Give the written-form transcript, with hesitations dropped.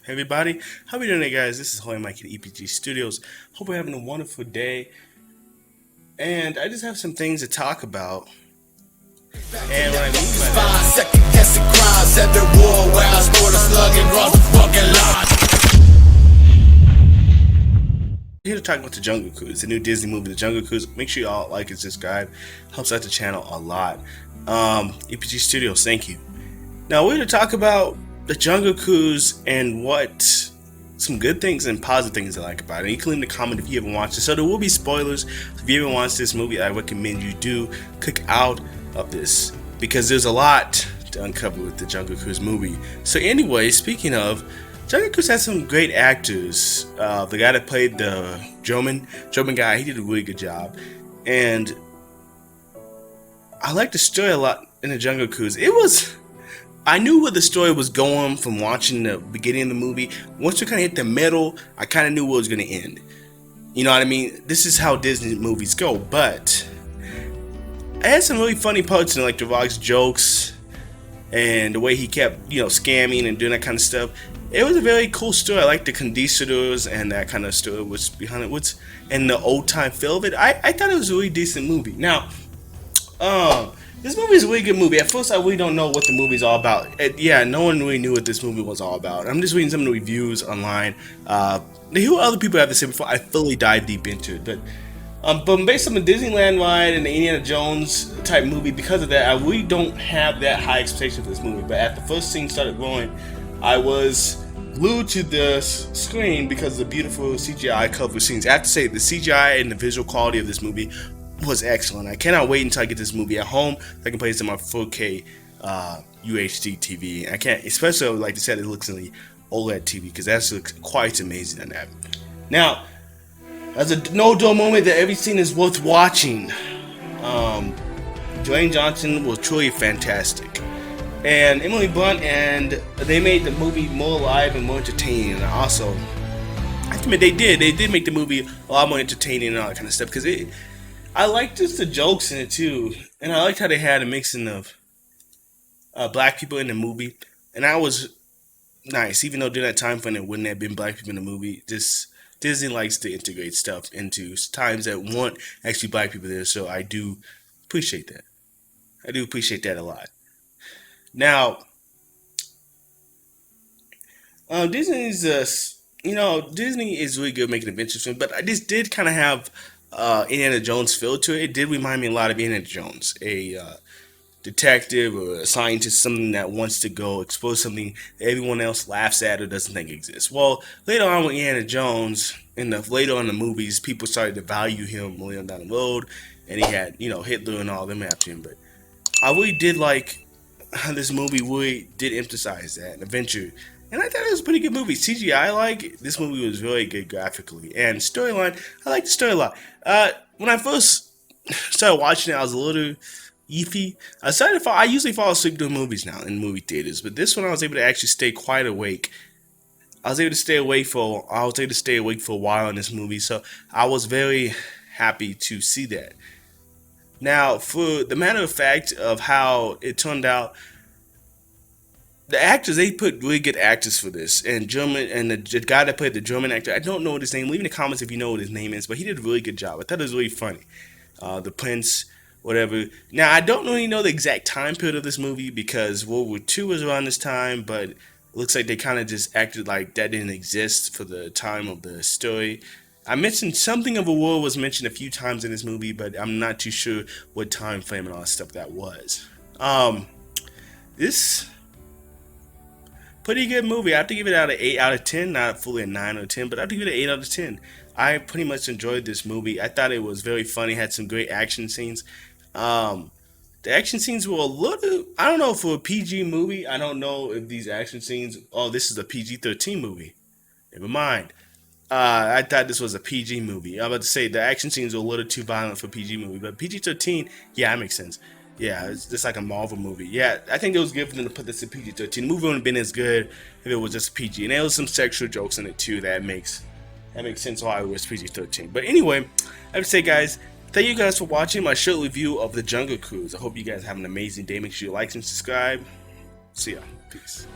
Hey everybody, how are we doing today, guys? This is Holy Mike at EPG Studios. Hope we're having a wonderful day. And I just have some things to talk about. And what I mean by that, Second guessing crimes at the war where I scored a slug and run the fucking line. I'm here to talk about The Jungle Cruise, the new Disney movie, The Jungle Cruise. Make sure y'all like and subscribe. Helps out the channel a lot. EPG Studios, thank you. Now we're here to talk about The Jungle Cruise and what some good things and positive things I like about it. And you can leave in the comment if you haven't watched it. So there will be spoilers. If you haven't watched this movie, I recommend you do click out of this because there's a lot to uncover with the Jungle Cruise movie. So anyway, speaking of, Jungle Cruise has some great actors. The guy that played the German guy, he did a really good job. And I like the story a lot in the Jungle Cruise. I knew where the story was going from watching the beginning of the movie. Once we kind of hit the middle, I kind of knew where it was going to end. You know what I mean? This is how Disney movies go. But I had some really funny parts in like The Rock's jokes and the way he kept, scamming and doing that kind of stuff. It was a very cool story. I like the conditioners and that kind of story was behind it. And the old time feel of it. I thought it was a really decent movie. Now, this movie is a really good movie. At first, I really don't know what the movie's all about. No one really knew what this movie was all about. I'm just reading some of the reviews online. To hear what other people have to say before I fully dive deep into it. But based on the Disneyland ride and the Indiana Jones type movie, because of that, I really don't have that high expectation for this movie. But after the first scene started rolling, I was glued to the screen because of the beautiful CGI cover scenes. I have to say, the CGI and the visual quality of this movie was excellent. I cannot wait until I get this movie at home. I can play this on my 4K UHD TV. I can't, especially like I said, it looks in the OLED TV because that looks quite amazing on that. Now, as a no-dull moment that every scene is worth watching. Dwayne Johnson was truly fantastic, and Emily Blunt, and they made the movie more alive and more entertaining. And also, I admit they did make the movie a lot more entertaining and all that kind of stuff because I liked just the jokes in it too, and I liked how they had a mixing of black people in the movie, and that was nice. Even though during that time frame there wouldn't have been black people in the movie, just Disney likes to integrate stuff into times that weren't actually black people there, so I do appreciate that. I do appreciate that a lot. Now, Disney is really good making adventures films, but I just did kind of have Indiana Jones feel to it. It did remind me a lot of Indiana Jones, a detective or a scientist, something that wants to go explore something that everyone else laughs at or doesn't think exists. Well, later on with Indiana Jones, later on in the movies, people started to value him later down the road, and he had, Hitler and all them after him. But I really did like how this movie really did emphasize that an adventure. And I thought it was a pretty good movie. CGI, this movie was really good graphically. And storyline, I liked the story a lot. When I first started watching it, I was a little iffy. I usually fall asleep during movies now in movie theaters, but this one I was able to actually stay quite awake. I was able to stay awake for a while in this movie, so I was very happy to see that. Now, for the matter of fact of how it turned out, the actors, they put really good actors for this, and the guy that played the German actor, I don't know what his name. Leave in the comments if you know what his name is, but he did a really good job. I thought it was really funny. The Prince, whatever. Now, I don't really know the exact time period of this movie because World War II was around this time, but it looks like they kind of just acted like that didn't exist for the time of the story. I mentioned something of a war was mentioned a few times in this movie, but I'm not too sure what time frame and all that stuff that was. This pretty good movie. I have to give it out of 8 out of 10, not fully a 9 or 10, but I have to give it an 8 out of 10. I pretty much enjoyed this movie. I thought it was very funny, had some great action scenes. The action scenes were a little, I don't know, for a PG movie, I don't know if these action scenes, this is a PG-13 movie. Never mind. I thought this was a PG movie. I was about to say the action scenes were a little too violent for PG movie, but PG-13, yeah, that makes sense. Yeah, it's just like a Marvel movie. Yeah, I think it was good for them to put this in PG-13. The movie wouldn't have been as good if it was just PG. And there was some sexual jokes in it too that makes sense why it was PG-13. But anyway, I have to say, guys, thank you guys for watching my short review of The Jungle Cruise. I hope you guys have an amazing day. Make sure you like and subscribe. See ya. Peace.